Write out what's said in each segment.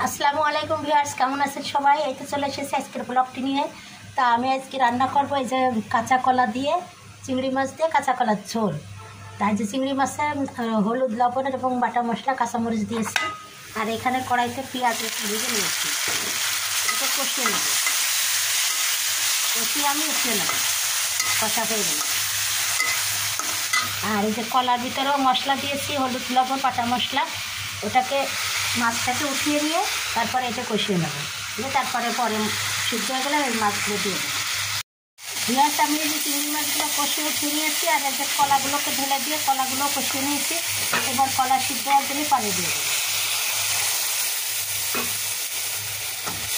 আসসালামু আলাইকুম ভিউয়ার্স, কেমন আছেন সবাই? এই তো চলে এসেছি আজকের ব্লগটি নিয়ে। তা আমি আজকে রান্না করব এই যে কাঁচা কলা দিয়ে, চিংড়ি মাছ দিয়ে কাঁচা কলার ঝোল। তাই যে চিংড়ি মাছে হলুদ, লবণ এবং বাটা মশলা, কাঁচামরিচ দিয়েছি। আর এখানে কড়াইতে পেঁয়াজ ভেজে নিয়েছি, এটা কষিয়ে নেব। আমি উঠিয়ে নেব, কষা হয়ে গেল। আর এই যে কলার ভিতরেও মশলা দিয়েছি, হলুদ, লবণ, বাটা মশলা। ওটাকে মাছটাকে উঠিয়ে নিয়ে তারপরে এটা কষিয়ে নেব, দিয়ে তারপরে সিদ্ধ হয়ে গেলে ওই মাছগুলো দিয়ে দেবো। পেঁয়াজ আমি এই যে চিংড়ি মাছগুলো কষিয়ে উঠিয়ে নিয়েছি, আর এই যে কলাগুলোকে ঢেলে দিয়ে কলাগুলো কষিয়ে নিয়েছি। এবার কলা সিদ্ধ হওয়ার জন্য পানি দিয়ে দেবো।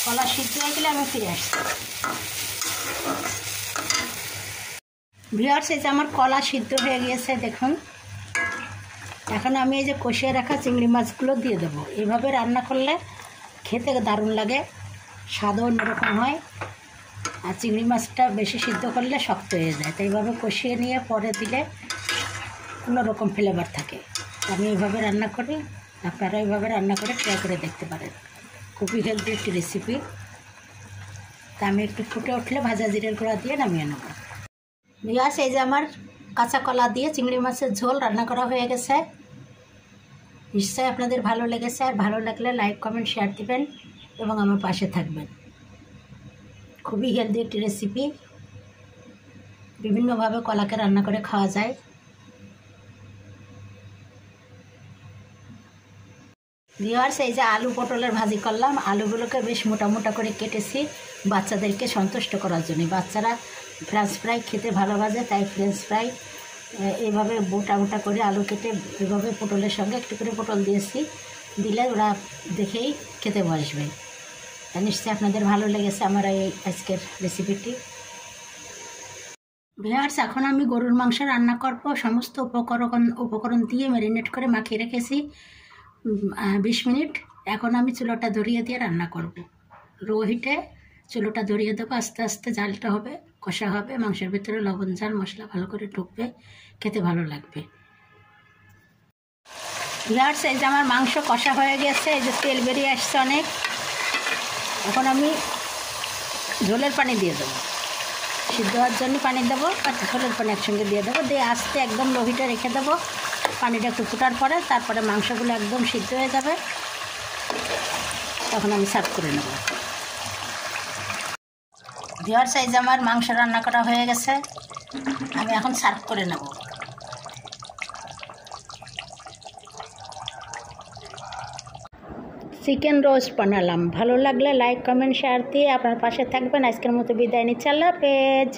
কলা সিদ্ধ হয়ে গেলে আমি ফিরে আসছি। ভিউয়ার্স, এই যে আমার কলা সিদ্ধ হয়ে গিয়েছে দেখুন। এখন আমি এই যে কষিয়ে রাখা চিংড়ি মাছগুলো দিয়ে দেবো। এইভাবে রান্না করলে খেতে দারুণ লাগে, স্বাদও অন্যরকম হয়। আর চিংড়ি মাছটা বেশি সিদ্ধ করলে শক্ত হয়ে যায়, তাই এইভাবে কষিয়ে নিয়ে পরে দিলে অন্যরকম ফ্লেভার থাকে। আমি এইভাবে রান্না করি, আপনারা এইভাবে রান্না করে ট্রাই করে দেখতে পারেন। খুবই হেলদি একটি রেসিপি। তা আমি একটু ফুটে উঠলে ভাজা জিরের গুঁড়া দিয়ে নামিয়ে নেব। ভিউয়ার্স, এই যে আমার কাঁচা কলা দিয়ে চিংড়ি মাছের ঝোল রান্না করা হয়ে গেছে। নিশ্চয়ই আপনাদের ভালো লেগেছে। আর ভালো লাগলে লাইক, কমেন্ট, শেয়ার দিবেন এবং আমার পাশে থাকবেন। খুবই হেলদি একটি রেসিপি। বিভিন্নভাবে কলাকে রান্না করে খাওয়া যায়। ভিউয়ার্স, এই যে আলু পটলের ভাজি করলাম। আলুগুলোকে বেশ মোটা মোটা করে কেটেছি বাচ্চাদেরকে সন্তুষ্ট করার জন্য। বাচ্চারা ফ্রেঞ্চ ফ্রাই খেতে ভালোবাসে, তাই ফ্রেঞ্চ ফ্রাই এইভাবে মোটা মোটা করে আলু কেটে এভাবে পটলের সঙ্গে একটু করে পটল দিয়েছি, দিলে ওরা দেখেই খেতে বসবে। তা নিশ্চয়ই আপনাদের ভালো লেগেছে আমার এই আজকের রেসিপিটি। ভিউয়ার্স, এখন আমি গরুর মাংস রান্না করব। সমস্ত উপকরণ দিয়ে ম্যারিনেট করে মাখিয়ে রেখেছি 20 মিনিট। এখন আমি চুলোটা ধরিয়ে দিয়ে রান্না করব। লো হিটে চুলোটা ধরিয়ে দেবো। আস্তে আস্তে জালটা হবে, কষা হবে, মাংসের ভিতরে লবণ, ঝাল, মশলা ভালো করে ঢুকবে, খেতে ভালো লাগবে। ভিউয়ার্স, এই যে আমার মাংস কষা হয়ে গেছে, এই যে তেল বেরিয়ে আসছে অনেক। এখন আমি ঝোলের পানি দিয়ে দেবো। সিদ্ধ হওয়ার জন্য পানি দেবো আর ঝোলের পানি একসঙ্গে দিয়ে দেবো, দিয়ে আস্তে একদম লো হিটে রেখে দেবো। পানিটা একটু ফুটার পরে তারপরে মাংসগুলো একদম সিদ্ধ হয়ে যাবে, তখন আমি সার্ভ করে নেব। ভিউয়ার্স, এই যে আমার মাংস রান্না করা হয়ে গেছে, আমি এখন সার্ভ করে নেব। চিকেন রোস্ট বানালাম। ভালো লাগলে লাইক, কমেন্ট, শেয়ার দিয়ে আপনার পাশে থাকবেন। আজকের মতো বিদায় নিচ্ছি। আল্লাহ হাফেজ।